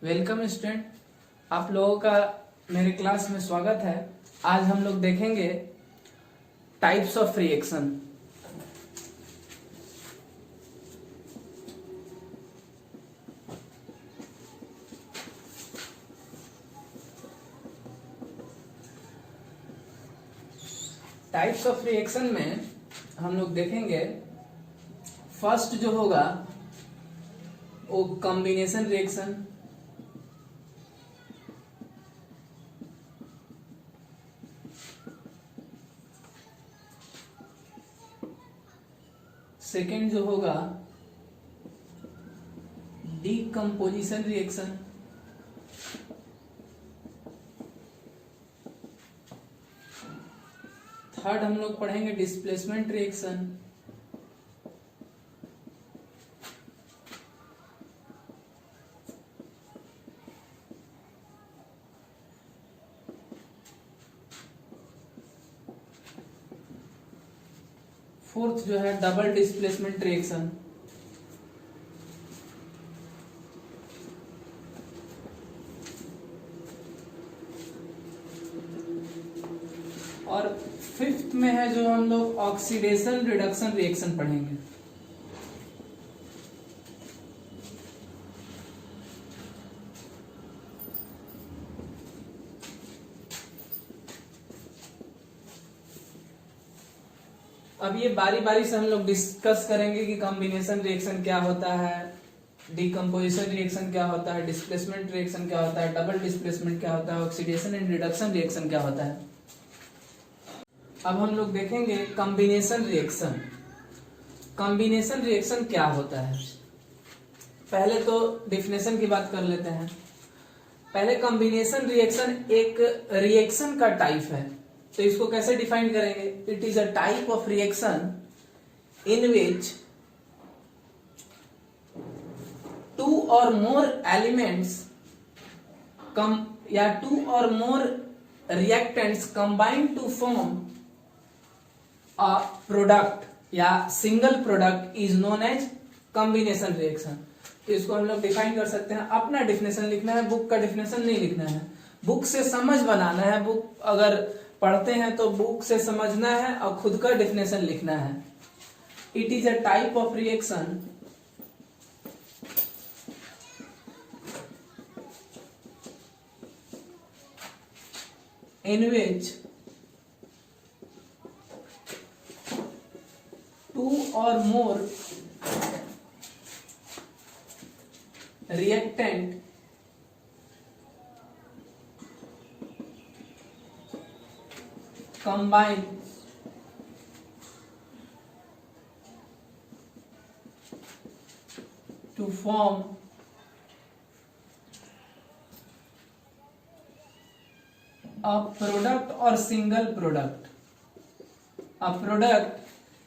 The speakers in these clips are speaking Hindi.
वेलकम स्टूडेंट, आप लोगों का मेरे क्लास में स्वागत है। आज हम लोग देखेंगे types of reaction. Types of reaction में हम लोग देखेंगे फर्स्ट जो होगा वो कॉम्बिनेशन रिएक्शन, सेकेंड जो होगा डीकम्पोजिशन रिएक्शन, थर्ड हम लोग पढ़ेंगे डिस्प्लेसमेंट रिएक्शन, फोर्थ जो है डबल डिस्प्लेसमेंट रिएक्शन, और फिफ्थ में है जो हम लोग ऑक्सीडेशन रिडक्शन रिएक्शन पढ़ेंगे। अब ये बारी बारी से हम लोग डिस्कस करेंगे कि कॉम्बिनेशन रिएक्शन क्या होता है, डीकम्पोजिशन रिएक्शन क्या होता है, डिस्प्लेसमेंट रिएक्शन क्या होता है, डबल डिस्प्लेसमेंट क्या होता है, ऑक्सीडेशन एंड रिडक्शन रिएक्शन क्या होता है। अब हम लोग देखेंगे कॉम्बिनेशन रिएक्शन। कॉम्बिनेशन रिएक्शन क्या होता है, पहले तो डेफिनेशन की बात कर लेते हैं। पहले कॉम्बिनेशन रिएक्शन एक रिएक्शन का टाइप है, तो इसको कैसे डिफाइन करेंगे। It is a type of reaction in which two और मोर एलिमेंट्स या टू और more reactants combine to form a product या single product is known as combination reaction. तो इसको हम लोग डिफाइन कर सकते हैं। अपना डिफिनेशन लिखना है, बुक का डिफिनेशन नहीं लिखना है। बुक से समझ बनाना है। बुक अगर पढ़ते हैं तो बुक से समझना है और खुद का डिफिनेशन लिखना है। It is a type of reaction in which two or more reactant combine to form a product or single product. A product,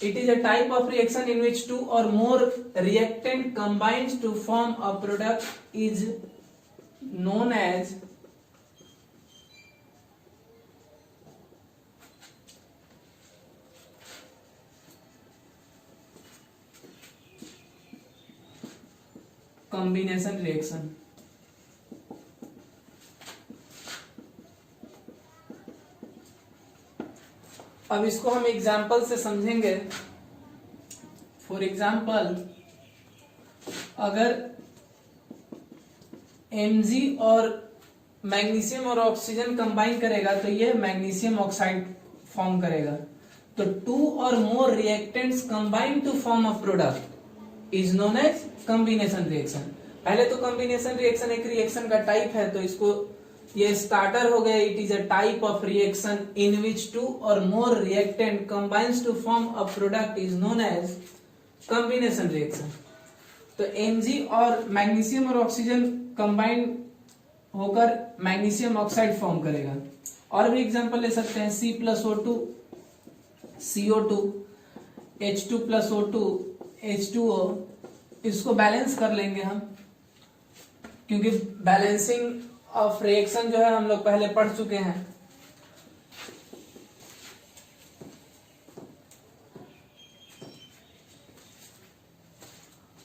it is a type of reaction in which two or more reactant combines to form a product is known as combination reaction. अब इसको हम एग्जाम्पल से समझेंगे। फॉर एग्जाम्पल, अगर Mg और मैग्नीशियम और ऑक्सीजन कंबाइन करेगा तो ये मैग्नीशियम ऑक्साइड फॉर्म करेगा। तो टू और more reactants combine to form a product is known as combination reaction. पहले तो कॉम्बिनेशन रिएक्शन एक रिएक्शन का टाइप है, तो इसको ये स्टार्टर हो गया। It is a type of reaction in which two और more reactant combines to form a product is known as combination reaction. तो Mg और मैग्नीशियम और ऑक्सीजन कंबाइन होकर मैग्नीशियम ऑक्साइड फॉर्म करेगा। और भी एग्जांपल ले सकते हैं, C+O2 CO2, H2+O2 H2O। इसको बैलेंस कर लेंगे हम, क्योंकि बैलेंसिंग ऑफ रिएक्शन जो है हम लोग पहले पढ़ चुके हैं।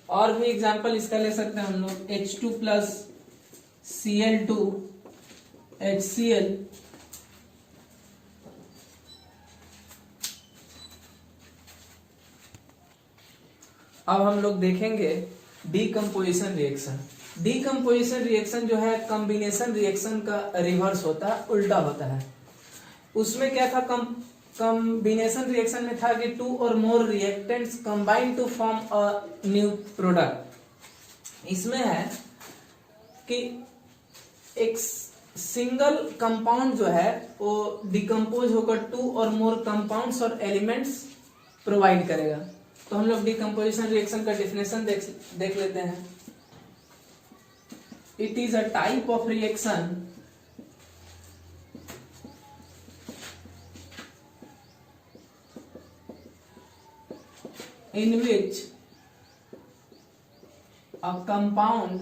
और भी एग्जांपल इसका ले सकते हैं हम लोग, H2+ Cl2 HCl अब हम लोग देखेंगे डीकम्पोजिशन रिएक्शन। डीकम्पोजिशन रिएक्शन जो है कॉम्बिनेशन रिएक्शन का रिवर्स होता है, उल्टा होता है। उसमें क्या था, कॉम्बिनेशन रिएक्शन में था कि टू और more reactants combine to form a new product. इसमें है कि एक सिंगल कंपाउंड जो है वो डिकम्पोज होकर टू और मोर कंपाउंड्स और एलिमेंट्स प्रोवाइड करेगा। तो हम लोग डिकम्पोजिशन रिएक्शन का डेफिनेशन देख लेते हैं। It is a type of reaction in which a compound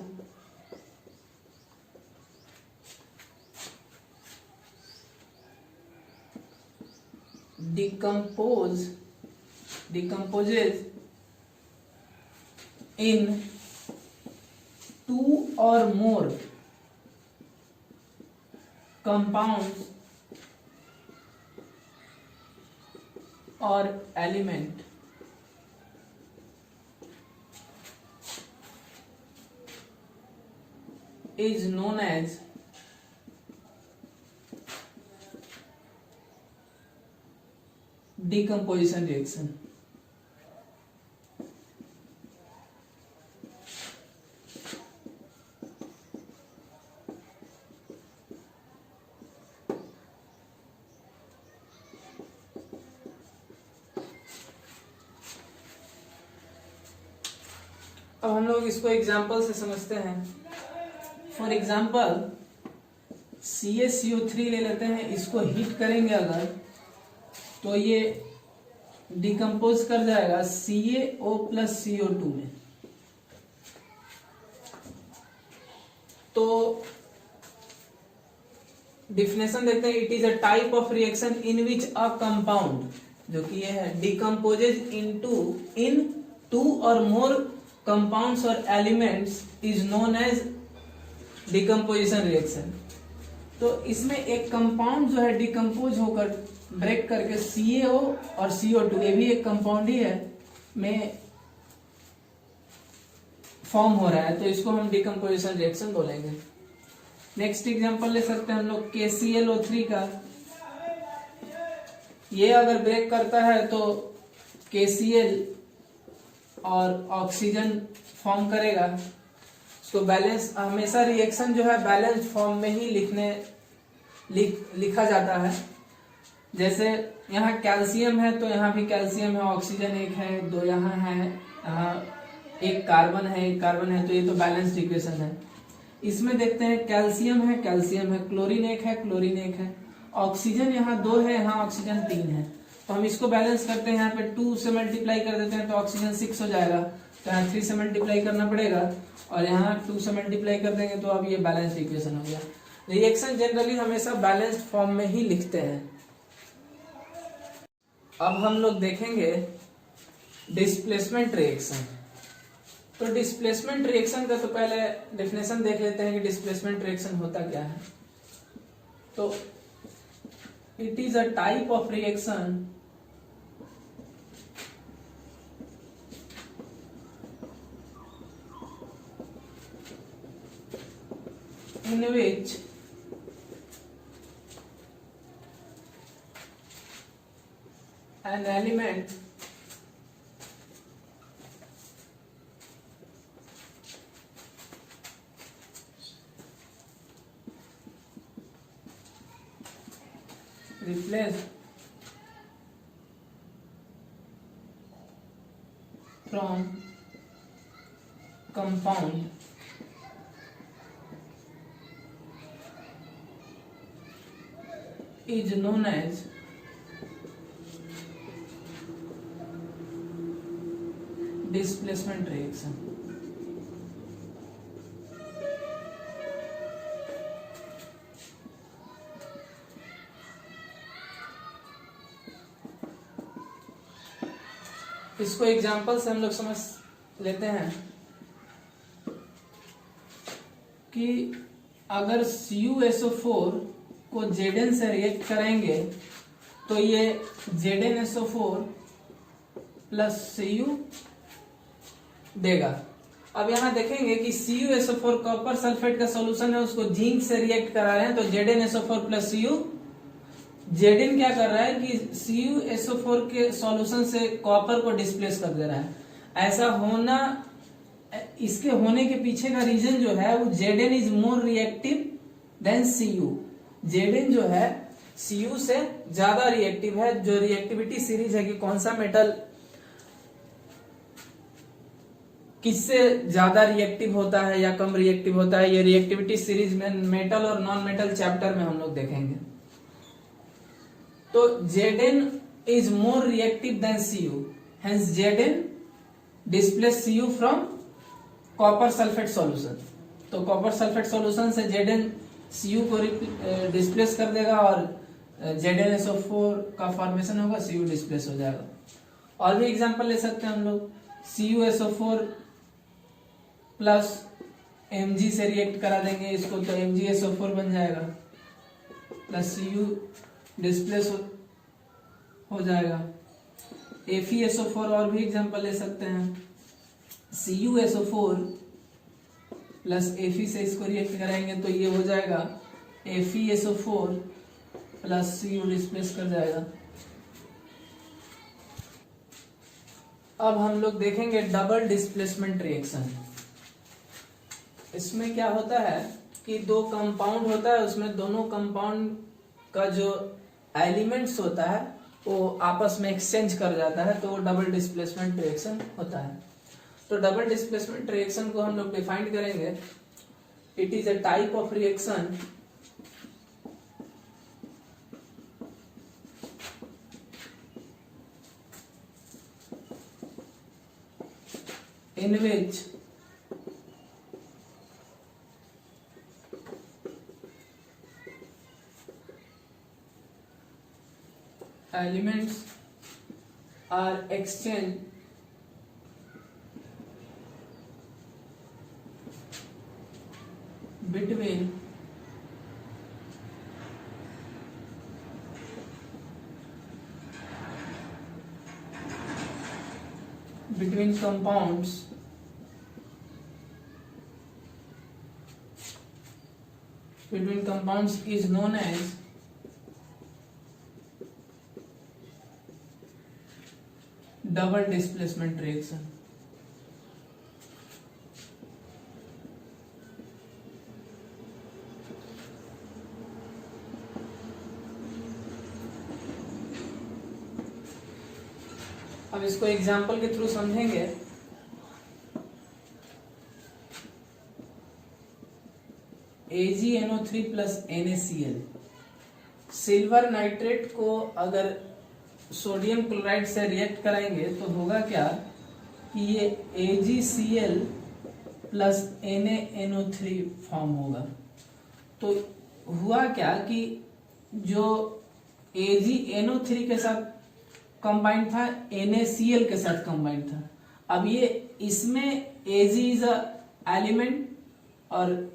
decomposes in two or more compounds or element is known as decomposition reaction। अब हम लोग इसको एग्जाम्पल से समझते हैं। फॉर एग्जाम्पल CaCO3 ले लेते हैं, इसको हीट करेंगे अगर तो ये डिकम्पोज कर जाएगा CaO प्लस CO2 में। तो डिफिनेशन देखते हैं। It is a type of reaction in which a compound, जो कि ये है, डिकम्पोजेज इन टू और मोर कंपाउंड्स और elements is known as decomposition reaction. तो इसमें एक कंपाउंड जो है डिकम्पोज होकर ब्रेक करके CaO और CO2, ये भी एक कंपाउंड ही है, में फॉर्म हो रहा है, तो इसको हम डिकम्पोजिशन रिएक्शन बोलेंगे। नेक्स्ट एग्जांपल ले सकते हैं हम लोग KClO3 का। ये अगर ब्रेक करता है तो KCl और ऑक्सीजन फॉर्म करेगा। तो बैलेंस, हमेशा रिएक्शन जो है बैलेंस फॉर्म में ही लिखा जाता है। जैसे यहाँ कैल्शियम है तो यहाँ भी कैल्शियम है, ऑक्सीजन एक है, दो यहाँ है, यहाँ एक कार्बन है, तो ये तो बैलेंस्ड इक्वेशन है। इसमें देखते हैं कैल्शियम है, क्लोरीन एक है, ऑक्सीजन यहाँ 2 है, यहाँ ऑक्सीजन 3 है। तो हम इसको बैलेंस करते हैं, यहाँ पे 2 से मल्टीप्लाई कर देते हैं तो ऑक्सीजन 6 हो जाएगा, तो यहाँ 3 से मल्टीप्लाई करना पड़ेगा और यहाँ 2 से मल्टीप्लाई कर देंगे तो अब ये बैलेंस्ड इक्वेशन हो गया। रिएक्शन जनरली हमेशा बैलेंस्ड फॉर्म में ही लिखते हैं। अब हम लोग देखेंगे डिस्प्लेसमेंट रिएक्शन। तो डिस्प्लेसमेंट रिएक्शन का तो पहले डेफिनेशन देख लेते हैं कि डिस्प्लेसमेंट रिएक्शन होता क्या है। तो it is a type of reaction in which an element replaced from compound is known as displacement reaction। इसको एग्जांपल से हम लोग समझ लेते हैं कि अगर CuSO4 को Zn से रिएक्ट करेंगे तो ये ZnSO4 प्लस Cu देगा। अब यहाँ देखेंगे कि CuSO4 कॉपर सल्फेट का सॉल्यूशन है, उसको जिंक से रिएक्ट करा रहे हैं तो ZnSO4 प्लस Cu। Zn क्या कर रहा है कि CuSO4 के सॉल्यूशन से कॉपर को डिस्प्लेस कर दे रहा है। ऐसा होना, इसके होने के पीछे का रीजन जो है वो Zn is more reactive than Cu। Zn जो है Cu से ज्यादा रिएक्टिव है। जो रिएक्टिविटी सीरीज है कि कौन सा मेटल किससे ज्यादा रिएक्टिव होता है या कम रिएक्टिव होता है, ये रिएक्टिविटी सीरीज में मेटल और नॉन मेटल चैप्टर में हम लोग देखेंगे। तो Zn is more reactive than Cu, hence Zn displace Cu from copper sulphate solution. तो कॉपर सल्फेट सॉल्यूशन से Zn Cu को डिस्प्लेस कर देगा और ZnSO4 का फॉर्मेशन होगा, Cu डिस्प्लेस हो जाएगा। और भी एग्जांपल ले सकते हैं हम लोग, CuSO4 प्लस Mg से रिएक्ट करा देंगे इसको तो MgSO4 बन जाएगा प्लस Cu डिस्प्लेस हो जाएगा। FeSO4 और भी एग्जांपल ले सकते हैं, CuSO4 प्लस Fe से इसको रिएक्ट कराएंगे तो ये हो जाएगा FeSO4 प्लस Cu डिस्प्लेस कर जाएगा। अब हम लोग देखेंगे डबल डिस्प्लेसमेंट रिएक्शन। इसमें क्या होता है कि दो कंपाउंड होता है, उसमें दोनों कंपाउंड का जो एलिमेंट्स होता है वो आपस में एक्सचेंज कर जाता है, तो वो डबल डिस्प्लेसमेंट रिएक्शन होता है। तो डबल डिस्प्लेसमेंट रिएक्शन को हम लोग डिफाइन करेंगे, it is a type of reaction in which elements are exchanged between compounds is known as double displacement reaction। अब इसको एग्जाम्पल के थ्रू समझेंगे। AgNO3 plus NaCl, silver nitrate को अगर सोडियम क्लोराइड से रिएक्ट कराएंगे तो होगा क्या कि ये AgCl प्लस NaNO3 फॉर्म होगा। तो हुआ क्या कि जो AgNO3 के साथ कंबाइंड था, NaCl के साथ कंबाइंड था। अब ये इसमें Ag इज अ एलिमेंट और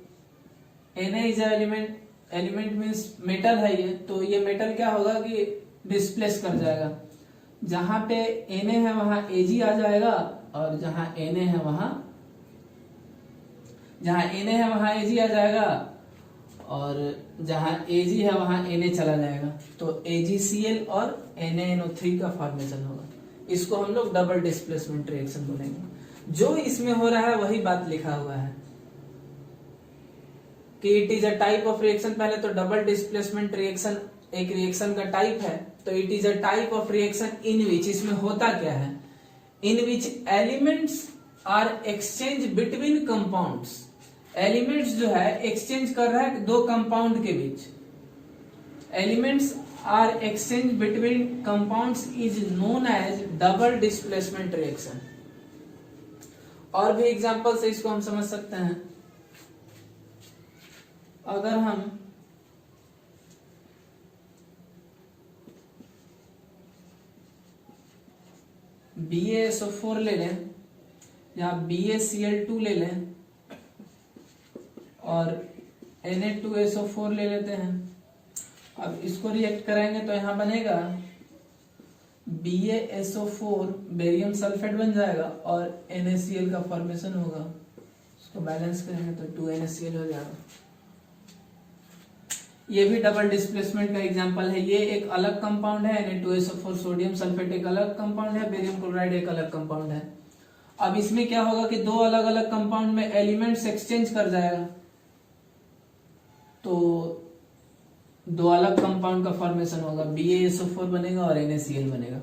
Na is a element, element means metal है ये, तो ये मेटल क्या होगा कि डिस्प्लेस कर जाएगा। जहां पे Na है वहां Ag आ जाएगा और जहां Na है वहां Ag आ जाएगा और जहां Ag है वहां Na चला जाएगा, तो AgCl और NaNO3 का फॉर्मेशन होगा। इसको हम लोग डबल डिस्प्लेसमेंट रिएक्शन बोलेंगे। जो इसमें हो रहा है वही बात लिखा हुआ है कि it is a type of reaction. पहले तो डबल डिस्प्लेसमेंट रिएक्शन एक रिएक्शन का टाइप है, तो it is a type of reaction in which, इसमें होता क्या है, in which elements are exchange between compounds. Elements जो है एक्सचेंज कर रहा है दो कंपाउंड के बीच। Elements are exchange between compounds is known as double displacement reaction. और भी एग्जांपल से इसको हम समझ सकते हैं। अगर हम BaSO4 ले लें या BaCl2 ले लें और Na2SO4 ले लेते हैं। अब इसको रिएक्ट कराएंगे तो यहाँ बनेगा BaSO4, बेरियम सल्फेट बन जाएगा और NaCl का फॉर्मेशन होगा। इसको बैलेंस करेंगे तो 2NaCl हो जाएगा। ये भी डबल डिस्प्लेसमेंट का एग्जांपल है। ये एक अलग कंपाउंड है Na2SO4, सोडियम सल्फेट एक अलग कंपाउंड है, बेरियम क्लोराइड एक अलग कंपाउंड है। अब इसमें क्या होगा कि दो अलग अलग कंपाउंड में एलिमेंट्स एक्सचेंज कर जाएगा, तो दो अलग कंपाउंड का फॉर्मेशन होगा, BaSO4 बनेगा और NaCl बनेगा।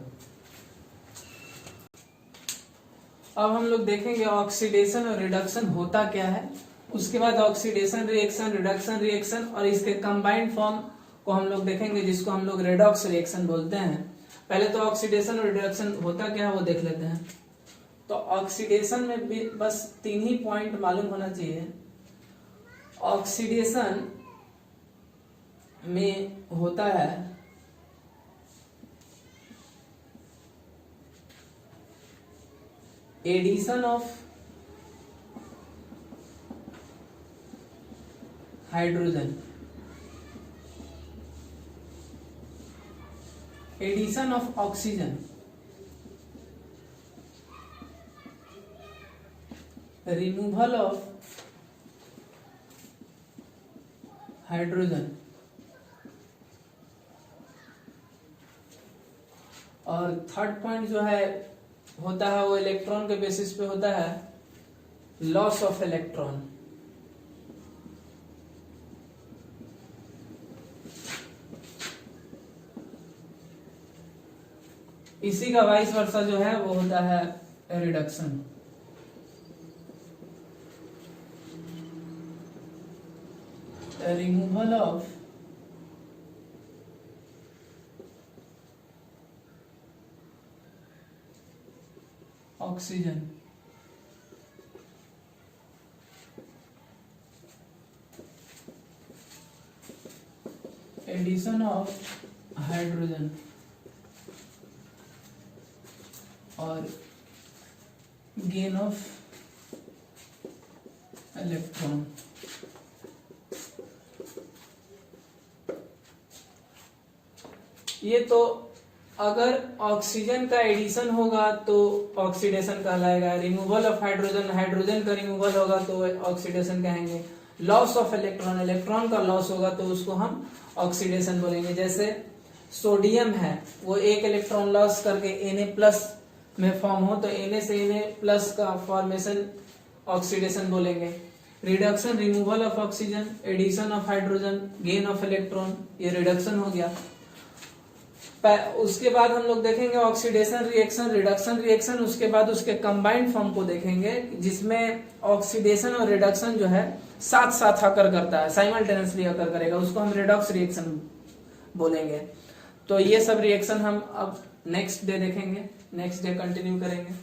अब हम लोग देखेंगे ऑक्सीडेशन और रिडक्शन होता क्या है, उसके बाद ऑक्सीडेशन रिएक्शन, रिडक्शन रिएक्शन और इसके कंबाइंड फॉर्म को हम लोग देखेंगे, जिसको हम लोग रेडॉक्स रिएक्शन बोलते हैं। पहले तो ऑक्सीडेशन और रिडक्शन होता क्या है वो देख लेते हैं। तो ऑक्सीडेशन में भी बस 3 ही पॉइंट मालूम होना चाहिए। ऑक्सीडेशन में होता है addition of hydrogen, addition of oxygen, removal of hydrogen, और थर्ड पॉइंट जो है होता है वो इलेक्ट्रॉन के बेसिस पे होता है, लॉस ऑफ इलेक्ट्रॉन। इसी का वाइस वर्सा जो है वो होता है reduction. Removal of oxygen, addition of hydrogen और गेन ऑफ इलेक्ट्रॉन। ये तो अगर ऑक्सीजन का एडिशन होगा तो ऑक्सीडेशन कहलाएगा, रिमूवल ऑफ हाइड्रोजन, हाइड्रोजन का रिमूवल होगा तो ऑक्सीडेशन कहेंगे, लॉस ऑफ इलेक्ट्रॉन, इलेक्ट्रॉन का लॉस होगा तो उसको हम ऑक्सीडेशन बोलेंगे। जैसे सोडियम है वो एक इलेक्ट्रॉन लॉस करके Na+ में फॉर्म हो तो Na से Na+ का फॉर्मेशन ऑक्सीडेशन बोलेंगे। Reduction, removal of oxygen, addition of hydrogen, gain of electron, ये रिडक्शन हो गया। उसके बाद हम लोग देखेंगे ऑक्सीडेशन रिएक्शन, रिडक्शन रिएक्शन, उसके बाद उसके कंबाइंड फॉर्म को देखेंगे जिसमें ऑक्सीडेशन और रिडक्शन जो है साथ साथ आकर करता है, साइमल्टेनियसली आकर करेगा, उसको हम रेडॉक्स रिएक्शन बोलेंगे। तो ये सब रिएक्शन हम अब नेक्स्ट डे देखेंगे, नेक्स्ट डे कंटिन्यू करेंगे।